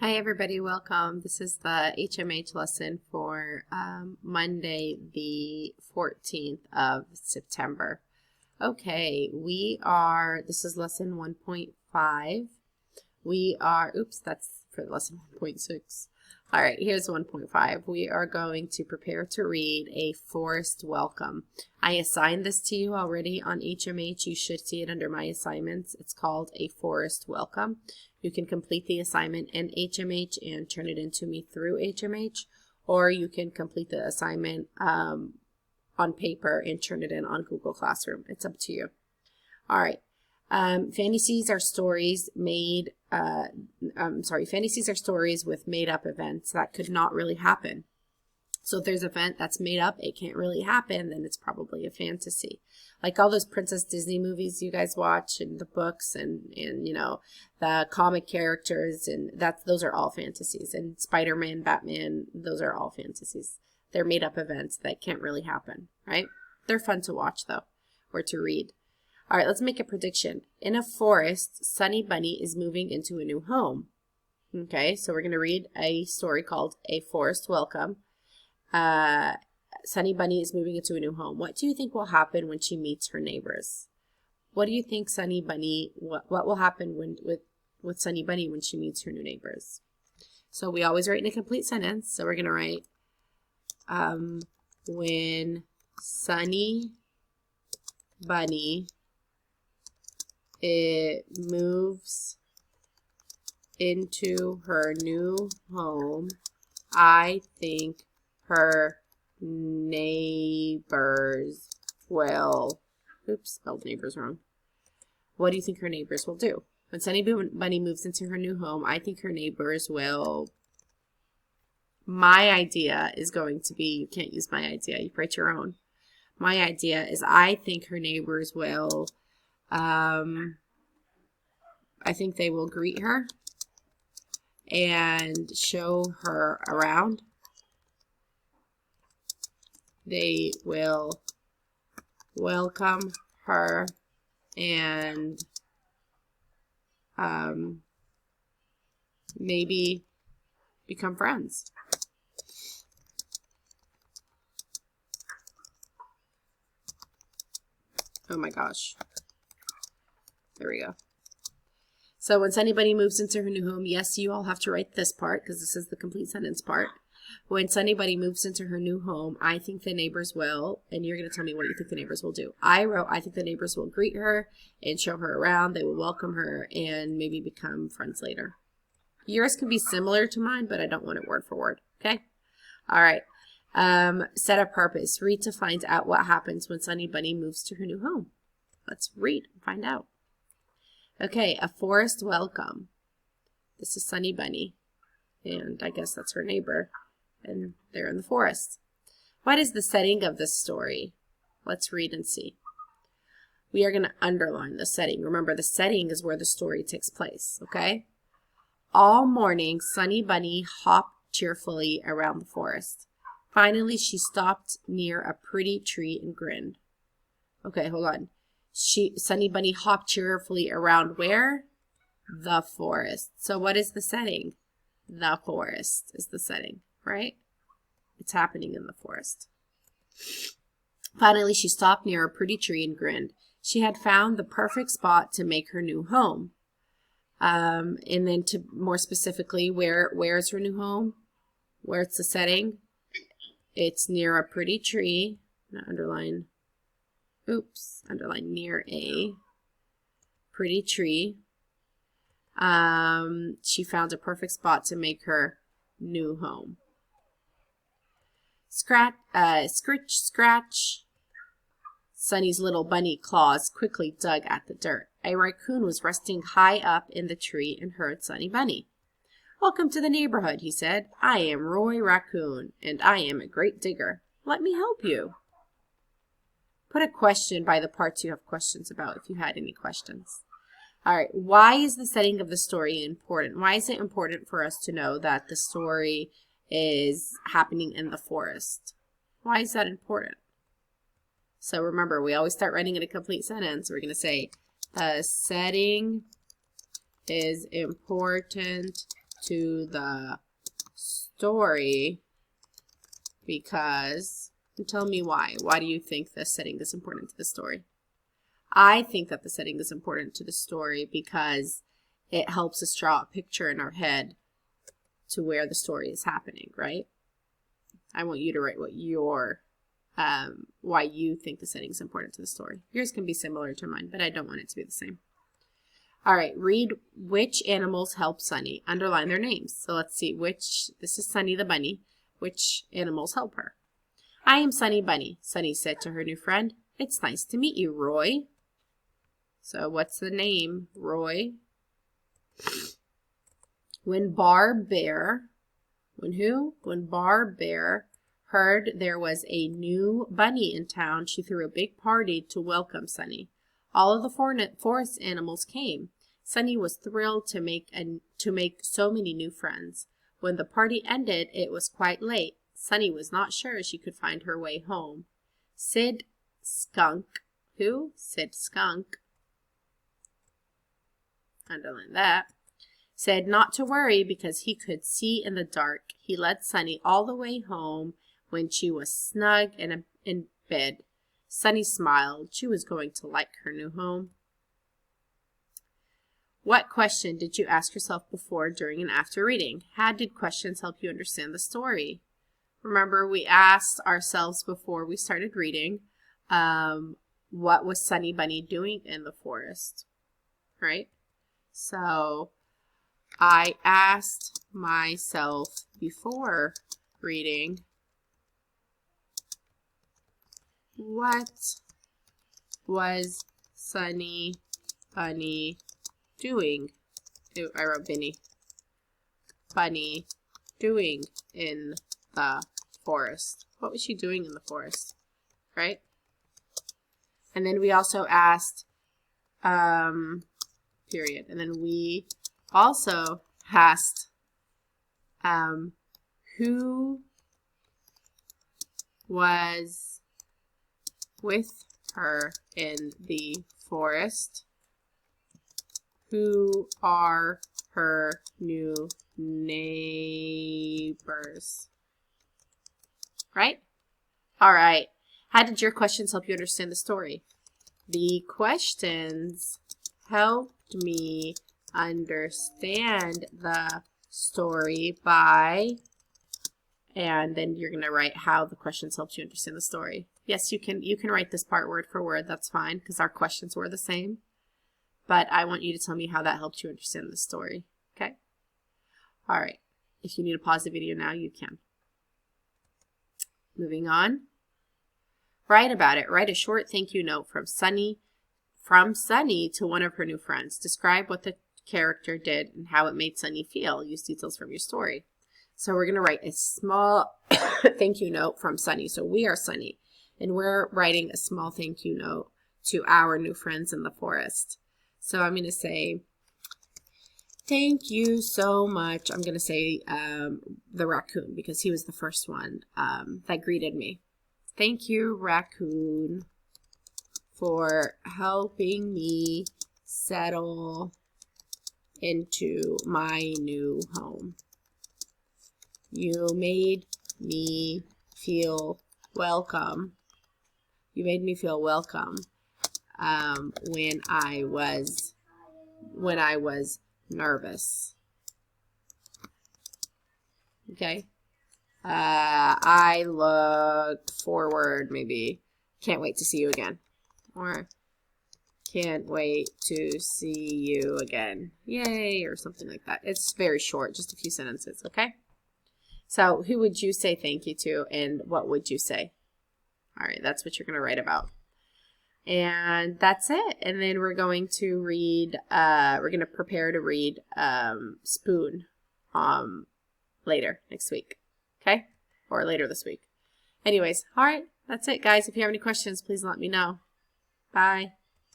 Hi everybody, welcome. This is the HMH lesson for Monday the 14th of September. Okay, this is lesson 1.5. That's for lesson 1.6. All right, here's 1.5. We are going to prepare to read A Forest Welcome. I assigned this to you already on HMH. You should see it under my assignments. It's called A Forest Welcome. You can complete the assignment in HMH and turn it into me through HMH, or you can complete the assignment on paper and turn it in on Google Classroom. It's up to you. All right. Fantasies are stories fantasies are stories with made-up events that could not really happen. So if there's an event that's made up, it can't really happen, then it's probably a fantasy. Like all those Princess Disney movies you guys watch and the books and you know, the comic characters, and those are all fantasies. And Spider-Man, Batman, those are all fantasies. They're made up events that can't really happen, right? They're fun to watch though, or to read. All right, let's make a prediction. In a forest, Sunny Bunny is moving into a new home. Okay, so we're going to read a story called A Forest Welcome. Sunny Bunny is moving into a new home. What do you think will happen when she meets her neighbors? What do you think Sunny Bunny, what will happen with Sunny Bunny when she meets her new neighbors? So we always write in a complete sentence. So we're going to write, when Sunny Bunny moves into her new home, I think her neighbors will, spelled neighbors wrong. What do you think her neighbors will do? When Sunny Bunny moves into her new home, I think her neighbors will, my idea is going to be, you can't use my idea, you write your own. My idea is I think her neighbors will, I think they will greet her and show her around. They will welcome her and maybe become friends. Oh my gosh. There we go. So when Sunny Bunny moves into her new home, yes, you all have to write this part because this is the complete sentence part. When Sunny Bunny moves into her new home, I think the neighbors will, and you're going to tell me what you think the neighbors will do. I wrote, I think the neighbors will greet her and show her around. They will welcome her and maybe become friends later. Yours can be similar to mine, but I don't want it word for word. Okay? All right. Set a purpose. Read to find out what happens when Sunny Bunny moves to her new home. Let's read and find out. Okay, A Forest Welcome. This is Sunny Bunny, and I guess that's her neighbor, and they're in the forest. What is the setting of this story? Let's read and see. We are going to underline the setting. Remember, the setting is where the story takes place, okay? All morning, Sunny Bunny hopped cheerfully around the forest. Finally, she stopped near a pretty tree and grinned. Okay, hold on. Sunny Bunny hopped cheerfully around where? The forest. So what is the setting? The forest is the setting, right? It's happening in the forest. Finally, she stopped near a pretty tree and grinned. She had found the perfect spot to make her new home. And then to more specifically, where's her new home? Where's the setting? It's near a pretty tree. Underline near a pretty tree. She found a perfect spot to make her new home. Scratch, scratch. Sunny's little bunny claws quickly dug at the dirt. A raccoon was resting high up in the tree and heard Sunny Bunny. Welcome to the neighborhood, he said. I am Roy Raccoon, and I am a great digger. Let me help you. Put a question by the parts you have questions about if you had any questions. All right, why is the setting of the story important? Why is it important for us to know that the story is happening in the forest? Why is that important? So remember, we always start writing in a complete sentence. We're going to say, the setting is important to the story because, and tell me why. Why do you think the setting is important to the story? I think that the setting is important to the story because it helps us draw a picture in our head to where the story is happening, right? I want you to write what your, why you think the setting is important to the story. Yours can be similar to mine, but I don't want it to be the same. All right, read which animals help Sunny. Underline their names. So let's see this is Sunny the bunny. Which animals help her? I am Sunny Bunny, Sunny said to her new friend. It's nice to meet you, Roy. So what's the name, Roy? When Bar Bear heard there was a new bunny in town, she threw a big party to welcome Sunny. All of the forest animals came. Sunny was thrilled to make so many new friends. When the party ended, it was quite late. Sunny was not sure she could find her way home. Sid Skunk, underline that, said not to worry because he could see in the dark. He led Sunny all the way home when she was snug in bed. Sunny smiled. She was going to like her new home. What question did you ask yourself before, during, and after reading? How did questions help you understand the story? Remember, we asked ourselves before we started reading, what was Sunny Bunny doing in the forest, right? So I asked myself before reading, what was Sunny Bunny doing? I wrote Bunny doing in the forest. What was she doing in the forest, right? And then we also asked, period. And then we also asked, who was with her in the forest? Who are her new neighbors? Right? All right. How did your questions help you understand the story? The questions helped me understand the story by, and then you're going to write how the questions helped you understand the story. Yes, you can write this part word for word. That's fine because our questions were the same. But I want you to tell me how that helped you understand the story. Okay? All right. If you need to pause the video now, you can. Moving on. Write about it. Write a short thank you note from Sunny to one of her new friends. Describe what the character did and how it made Sunny feel. Use details from your story. So we're going to write a small thank you note from Sunny. So we are Sunny, and we're writing a small thank you note to our new friends in the forest. So I'm going to say, thank you so much. I'm going to say the raccoon because he was the first one that greeted me. Thank you, raccoon, for helping me settle into my new home. You made me feel welcome. You made me feel welcome when I was nervous. Okay. I look forward, maybe, can't wait to see you again. Or can't wait to see you again. Yay, or something like that. It's very short, just a few sentences, okay? So who would you say thank you to, and what would you say? All right, that's what you're going to write about. And that's it. And then we're going to read, we're going to prepare to read Spoon later next week. Okay? Or later this week. Anyways, all right, that's it, guys. If you have any questions, please let me know. Bye.